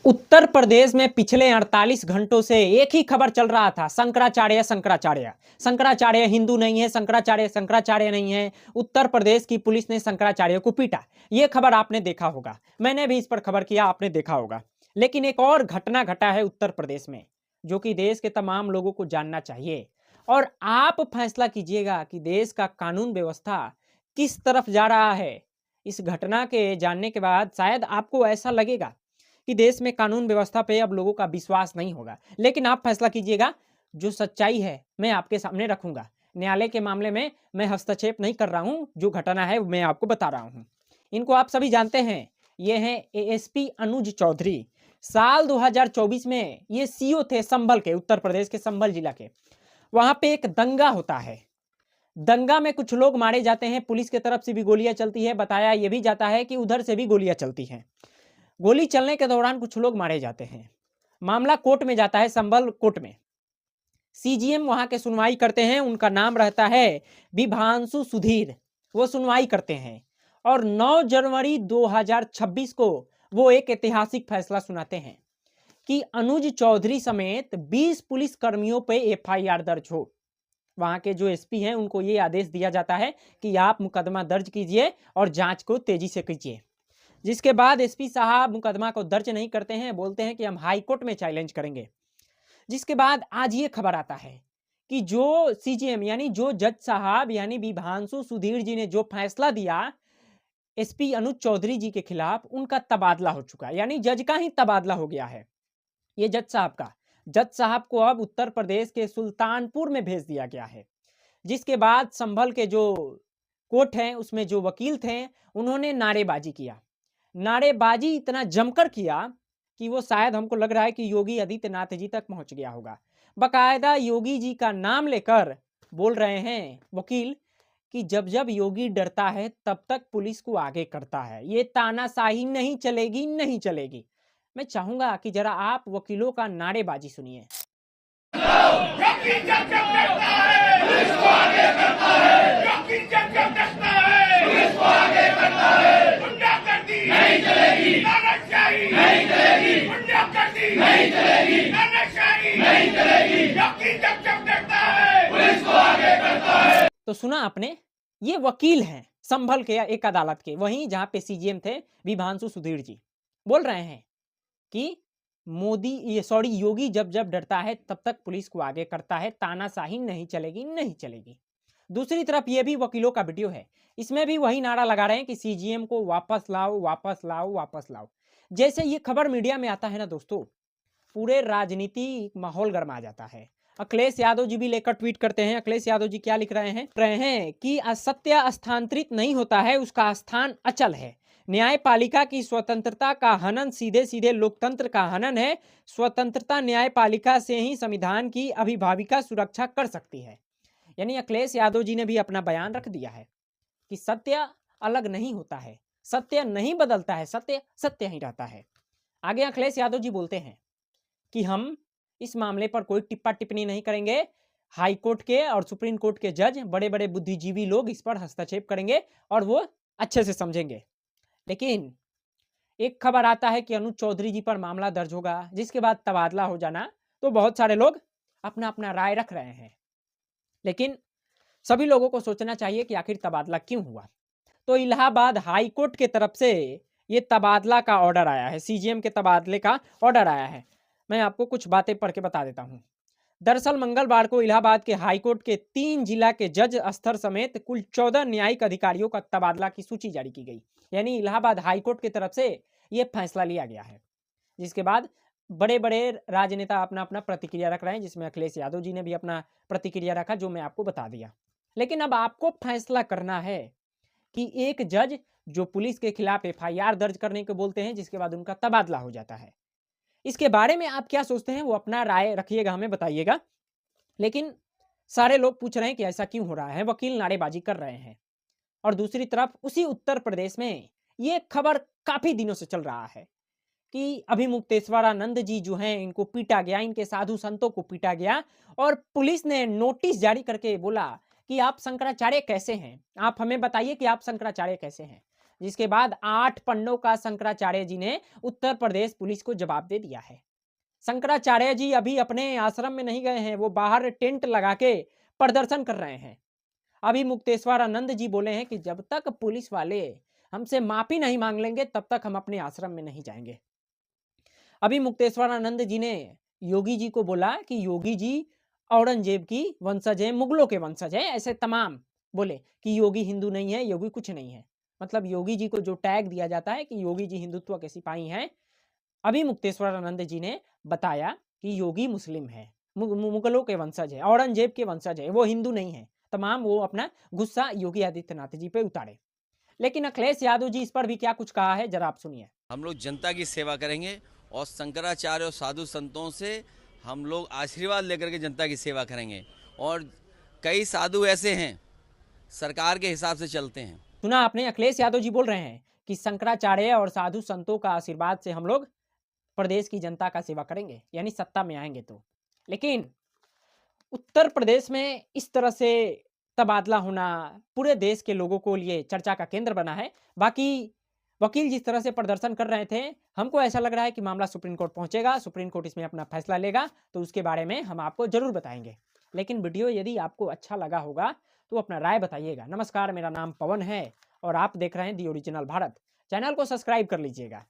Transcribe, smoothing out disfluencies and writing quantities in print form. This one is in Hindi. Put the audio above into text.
उत्तर प्रदेश में पिछले 48 घंटों से एक ही खबर चल रहा था, शंकराचार्य शंकराचार्य। शंकराचार्य हिंदू नहीं है, शंकराचार्य शंकराचार्य नहीं है। उत्तर प्रदेश की पुलिस ने शंकराचार्य को पीटा। यह खबर आपने देखा होगा, मैंने भी इस पर खबर किया, आपने देखा होगा। लेकिन एक और घटना घटा है उत्तर प्रदेश में, जो कि देश के तमाम लोगों को जानना चाहिए। और आप फैसला कीजिएगा कि देश का कानून व्यवस्था किस तरफ जा रहा है। इस घटना के जानने के बाद शायद आपको ऐसा लगेगा कि देश में कानून व्यवस्था पे अब लोगों का विश्वास नहीं होगा, लेकिन आप फैसला कीजिएगा। जो सच्चाई है मैं आपके सामने रखूंगा। न्यायालय के मामले में मैं हस्तक्षेप नहीं कर रहा हूं, जो घटना है मैं आपको बता रहा हूं। इनको आप सभी जानते हैं, ये हैं एएसपी अनुज चौधरी। साल 2024 में ये सीओ थे संभल के, उत्तर प्रदेश के संभल जिला के। वहां पे एक दंगा होता है, दंगा में कुछ लोग मारे जाते हैं, पुलिस की तरफ से भी गोलियां चलती है, बताया यह भी जाता है कि उधर से भी गोलियां चलती हैं। गोली चलने के दौरान कुछ लोग मारे जाते हैं। मामला कोर्ट में जाता है, संभल कोर्ट में। सीजीएम वहां के सुनवाई करते हैं, उनका नाम रहता है विभांशु सुधीर। वो सुनवाई करते हैं और 9 जनवरी 2026 को वो एक ऐतिहासिक फैसला सुनाते हैं कि अनुज चौधरी समेत 20 पुलिस कर्मियों पे एफआईआर दर्ज हो। वहां के जो एसपी हैं उनको ये आदेश दिया जाता है कि आप मुकदमा दर्ज कीजिए और जांच को तेजी से कीजिए। जिसके बाद एसपी साहब मुकदमा को दर्ज नहीं करते हैं, बोलते हैं कि हम हाई कोर्ट में चैलेंज करेंगे। जिसके बाद आज ये खबर आता है कि जो सीजीएम यानी जो जज साहब यानी विभांशु सुधीर जी ने जो फैसला दिया एसपी अनुज चौधरी जी के खिलाफ, उनका तबादला हो चुका है। यानी जज का ही तबादला हो गया है। ये जज साहब का, जज साहब को अब उत्तर प्रदेश के सुल्तानपुर में भेज दिया गया है। जिसके बाद संभल के जो कोर्ट है उसमें जो वकील थे उन्होंने नारेबाजी किया। नारेबाजी इतना जमकर किया कि वो शायद हमको लग रहा है कि योगी आदित्यनाथ जी तक पहुंच गया होगा। बकायदा योगी जी का नाम लेकर बोल रहे हैं वकील कि जब जब योगी डरता है तब तक पुलिस को आगे करता है, ये तानाशाही नहीं चलेगी, नहीं चलेगी। मैं चाहूंगा कि जरा आप वकीलों का नारेबाजी सुनिए। योगी जब जब डरता है पुलिस को आगे करता है, योगी जब जब डरता है पुलिस को आगे करता है। गुंडागर्दी नहीं चलेगी, तानाशाही नहीं चलेगी, गुंडागर्दी नहीं चलेगी, तानाशाही नहीं चलेगी। योगी जब जब डरता है पुलिस को आगे करता है। तो सुना आपने, ये वकील हैं संभल के एक अदालत के, वहीं जहां पे सीजीएम थे विभांशु सुधीर जी, बोल रहे हैं कि योगी जब जब डरता है तब तक पुलिस को आगे करता है, तानाशाही नहीं चलेगी, नहीं चलेगी। दूसरी तरफ ये भी वकीलों का वीडियो है, इसमें भी वही नारा लगा रहे हैं कि सीजीएम को वापस लाओ, वापस लाओ, वापस लाओ। जैसे ये खबर मीडिया में आता है ना दोस्तों, पूरे राजनीतिक माहौल गर्मा जाता है। अखिलेश यादव जी भी लेकर ट्वीट करते हैं। अखिलेश यादव जी क्या लिख रहे हैं कि असत्य स्थानांतरित नहीं होता है, उसका स्थान अचल है। न्यायपालिका की स्वतंत्रता का हनन सीधे सीधे लोकतंत्र का हनन है। स्वतंत्रता न्यायपालिका से ही संविधान की अभिभाविका सुरक्षा कर सकती है। यानी अखिलेश यादव जी ने भी अपना बयान रख दिया है कि सत्य अलग नहीं होता है, सत्य नहीं बदलता है, सत्य सत्य ही रहता है। आगे अखिलेश यादव जी बोलते हैं कि हम इस मामले पर कोई टिप्पा टिप्पणी नहीं करेंगे। हाई कोर्ट के और सुप्रीम कोर्ट के जज, बड़े बड़े बुद्धिजीवी लोग इस पर हस्तक्षेप करेंगे और वो अच्छे से समझेंगे। लेकिन एक खबर आता है कि अनुज चौधरी जी पर मामला दर्ज होगा, जिसके बाद तबादला हो जाना। तो बहुत सारे लोग अपना अपना राय रख रहे हैं, लेकिन सभी लोगों को सोचना चाहिए कि आखिर तबादला क्यों हुआ। तो इलाहाबाद हाई कोर्ट के तरफ से ये तबादला का ऑर्डर आया है, सीजीएम के तबादले का ऑर्डर आया है। मैं आपको कुछ बातें पढ़ के बता देता हूं। दरअसल मंगलवार को इलाहाबाद के हाईकोर्ट के 3 जिला के जज स्तर समेत कुल 14 न्यायिक अधिकारियों का तबादला की सूची जारी की गई। यानी इलाहाबाद हाईकोर्ट की तरफ से यह फैसला लिया गया है, जिसके बाद बड़े बड़े राजनेता अपना अपना प्रतिक्रिया रख रहे हैं, जिसमें अखिलेश यादव जी ने भी अपना प्रतिक्रिया रखा, जो मैं आपको बता दिया। लेकिन अब आपको फैसला करना है कि एक जज जो पुलिस के खिलाफ एफआईआर दर्ज करने को बोलते हैं, जिसके बाद उनका तबादला हो जाता है, इसके बारे में आप क्या सोचते हैं, वो अपना राय रखिएगा, हमें बताइएगा। लेकिन सारे लोग पूछ रहे हैं कि ऐसा क्यों हो रहा है, वकील नारेबाजी कर रहे हैं। और दूसरी तरफ उसी उत्तर प्रदेश में ये खबर काफी दिनों से चल रहा है कि अभिमुक्तेश्वरानंद जी जो हैं इनको पीटा गया, इनके साधु संतों को पीटा गया और पुलिस ने नोटिस जारी करके बोला कि आप शंकराचार्य कैसे हैं, आप हमें बताइए कि आप शंकराचार्य कैसे हैं। जिसके बाद 8 पन्नों का शंकराचार्य जी ने उत्तर प्रदेश पुलिस को जवाब दे दिया है। शंकराचार्य जी अभी अपने आश्रम में नहीं गए हैं, वो बाहर टेंट लगा के प्रदर्शन कर रहे हैं। अभी मुक्तेश्वर आनंद जी बोले हैं कि जब तक पुलिस वाले हमसे माफी नहीं मांग लेंगे तब तक हम अपने आश्रम में नहीं जाएंगे। अभी मुक्तेश्वर आनंद जी ने योगी जी को बोला कि योगी जी औरंगजेब की वंशज है, मुगलों के वंशज है, ऐसे तमाम बोले कि योगी हिंदू नहीं है, योगी कुछ नहीं है। मतलब योगी जी को जो टैग दिया जाता है कि योगी जी हिंदुत्व के सिपाही हैं। अभी मुक्तेश्वर आनंद जी ने बताया कि योगी मुस्लिम है, मुगलों के वंशज है, औरंगजेब के वंशज है, वो हिंदू नहीं है। तमाम वो अपना गुस्सा योगी आदित्यनाथ जी पे उतारे। लेकिन अखिलेश यादव जी इस पर भी क्या कुछ कहा है, जरा आप सुनिए। हम लोग जनता की सेवा करेंगे और शंकराचार्य और साधु संतों से हम लोग आशीर्वाद लेकर के जनता की सेवा करेंगे। और कई साधु ऐसे हैं सरकार के हिसाब से चलते हैं। सुना आपने, अखिलेश यादव जी बोल रहे हैं कि शंकराचार्य और साधु संतों का आशीर्वाद से हम लोग प्रदेश की जनता का सेवा करेंगे, यानी सत्ता में आएंगे तो। लेकिन उत्तर प्रदेश में इस तरह से तबादला होना पूरे देश के लोगों को लिए चर्चा का केंद्र बना है। बाकी वकील जिस तरह से प्रदर्शन कर रहे थे, हमको ऐसा लग रहा है कि मामला सुप्रीम कोर्ट पहुंचेगा, सुप्रीम कोर्ट इसमें अपना फैसला लेगा, तो उसके बारे में हम आपको जरूर बताएंगे। लेकिन वीडियो यदि आपको अच्छा लगा होगा तो अपना राय बताइएगा। नमस्कार, मेरा नाम पवन है और आप देख रहे हैं दी ओरिजिनल भारत। चैनल को सब्सक्राइब कर लीजिएगा।